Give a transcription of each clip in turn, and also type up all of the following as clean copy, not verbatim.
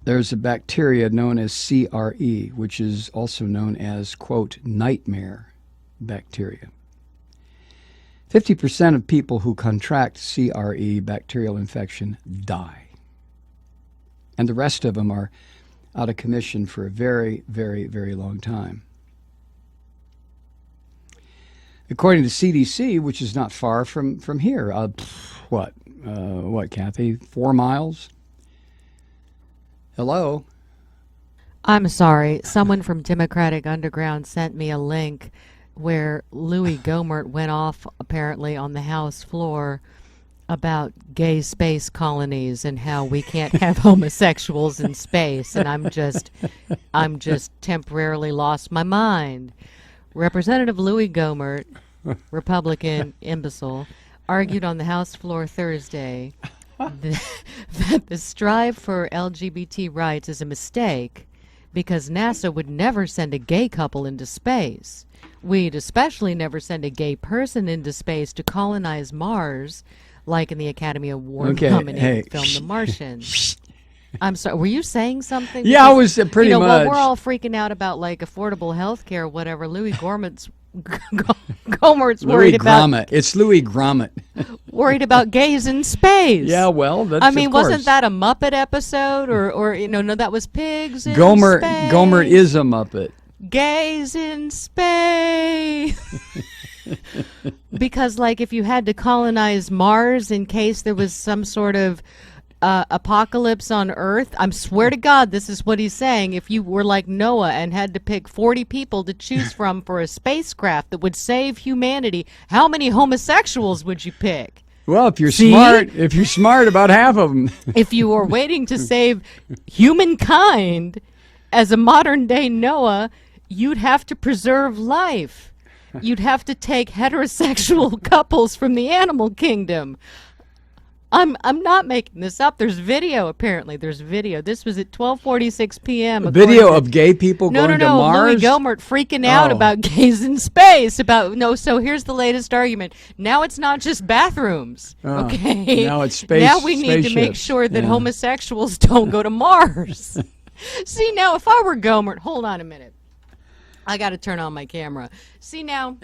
there's a bacteria known as CRE, which is also known as, quote, nightmare bacteria. 50% of people who contract CRE, bacterial infection, die. And the rest of them are out of commission for a very, very, very long time. According to CDC, which is not far from here, what, Kathy? 4 miles? Hello? I'm sorry. Someone from Democratic Underground sent me a link where Louie Gohmert went off, apparently, on the House floor about gay space colonies and how we can't have homosexuals in space. And I'm just temporarily lost my mind. Representative Louie Gohmert, Republican imbecile, argued on the House floor Thursday that the strive for LGBT rights is a mistake because NASA would never send a gay couple into space. We'd especially never send a gay person into space to colonize Mars, like in the Academy Award-nominated film The Martian. I'm sorry, were you saying something? Yeah, because, I was pretty much. Well, we're all freaking out about like affordable health care, whatever. Louie Gohmert's worried about. It's Louie Gohmert. Worried about gays in space. Yeah, well, that's, I mean, of course. wasn't that a Muppet episode, or no, that was pigs in Gohmert, space. Gohmert is a Muppet. Gays in space. Because, like, if you had to colonize Mars in case there was some sort of apocalypse on Earth, I swear to God, this is what he's saying. If you were like Noah and had to pick 40 people to choose from for a spacecraft that would save humanity, how many homosexuals would you pick? Well, if you're smart, about half of them. If you were waiting to save humankind as a modern-day Noah, you'd have to preserve life. You'd have to take heterosexual couples from the animal kingdom. I'm not making this up. There's video, apparently. There's video. This was at 12:46 p.m. A video of gay people going to Mars? Louie Gohmert freaking out about gays in space. So here's the latest argument. Now it's not just bathrooms, okay? Now it's space. Now we need to make sure that homosexuals don't go to Mars. See, now, if I were Gohmert, hold on a minute. I got to turn on my camera. See, now,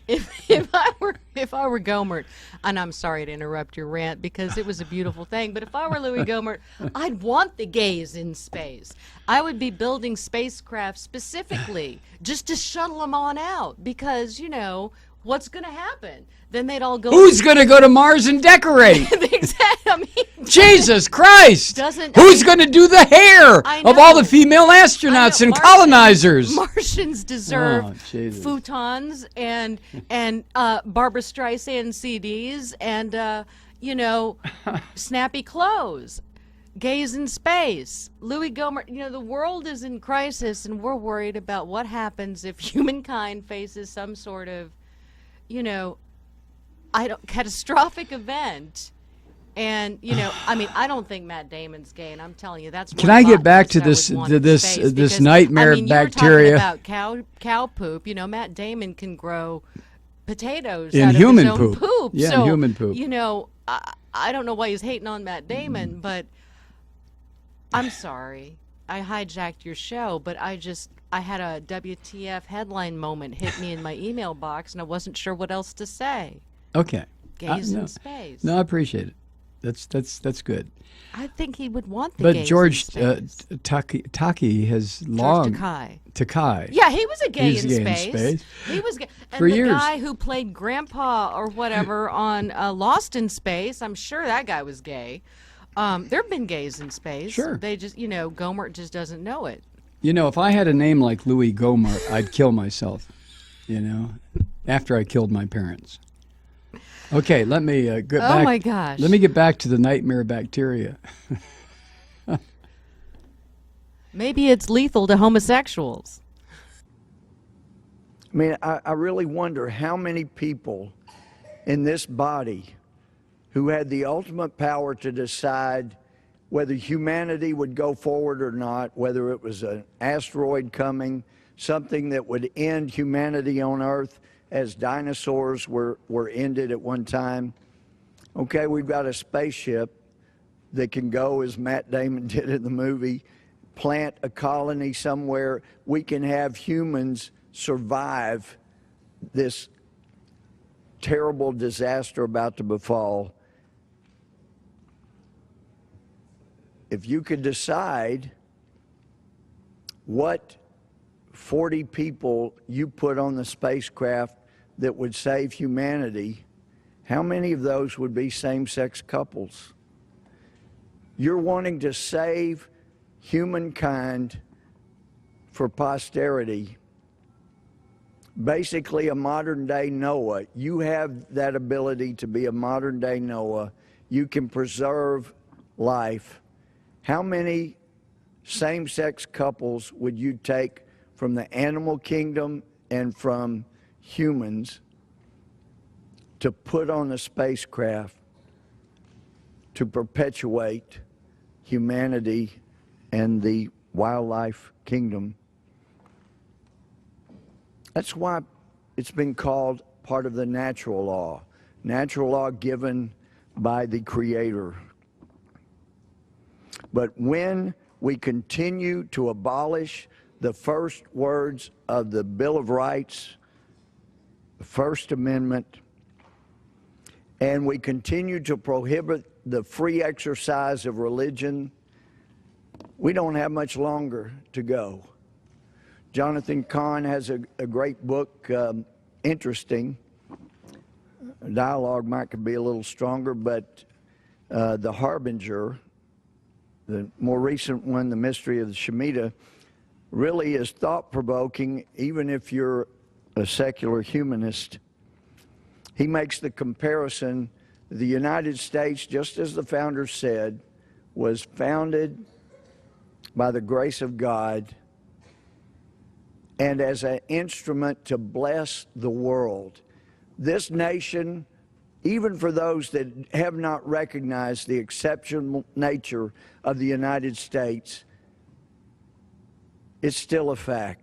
if I were Gohmert, and I'm sorry to interrupt your rant because it was a beautiful thing, but if I were Louie Gohmert, I'd want the gays in space. I would be building spacecraft specifically just to shuttle them on out because, what's going to happen? Then they'd all go. Who's going to go to Mars and decorate? Exactly. I mean, Jesus Christ! Who's going to do the hair of all the female astronauts and colonizers? Martians deserve futons and Barbra Streisand CDs and snappy clothes. Gays in space. Louie Gohmert. The world is in crisis, and we're worried about what happens if humankind faces some sort of, catastrophic event. And I don't think Matt Damon's gay, and I'm telling you that's. Can I get back to this nightmare bacteria? You were talking about cow poop. Matt Damon can grow potatoes in out human of his own poop. Yeah, so, in human poop. I don't know why he's hating on Matt Damon, but I'm sorry. I hijacked your show, but I had a WTF headline moment hit me in my email box, and I wasn't sure what else to say. Okay. Gays in space. No, I appreciate it. That's good. I think he would want the but gays George in space. Taki has long. Takai. Yeah, he was a gay He's in gay space. In space. He was gay. And For the years. guy who played Grandpa or whatever on Lost in Space, I'm sure that guy was gay. There have been gays in space. Sure. They just, Gohmert just doesn't know it. If I had a name like Louie Gohmert, I'd kill myself, after I killed my parents. Okay, let me get back. Oh, my gosh. Let me get back to the nightmare bacteria. Maybe it's lethal to homosexuals. I mean, I really wonder how many people in this body who had the ultimate power to decide whether humanity would go forward or not, whether it was an asteroid coming, something that would end humanity on Earth as dinosaurs were ended at one time. Okay, we've got a spaceship that can go, as Matt Damon did in the movie, plant a colony somewhere. We can have humans survive this terrible disaster about to befall. If you could decide what 40 people you put on the spacecraft that would save humanity, how many of those would be same-sex couples? You're wanting to save humankind for posterity. Basically a modern-day Noah. You have that ability to be a modern-day Noah. You can preserve life. How many same-sex couples would you take from the animal kingdom and from humans to put on a spacecraft to perpetuate humanity and the wildlife kingdom? That's why it's been called part of the natural law given by the Creator. But when we continue to abolish the first words of the Bill of Rights, the First Amendment, and we continue to prohibit the free exercise of religion, we don't have much longer to go. Jonathan Cahn has a great book, interesting. Dialogue might could be a little stronger, but The Harbinger, the more recent one, The Mystery of the Shemitah, really is thought-provoking, even if you're a secular humanist. He makes the comparison: the United States, just as the founders said, was founded by the grace of God and as an instrument to bless the world. This nation, even for those that have not recognized the exceptional nature of the United States, it's still a fact.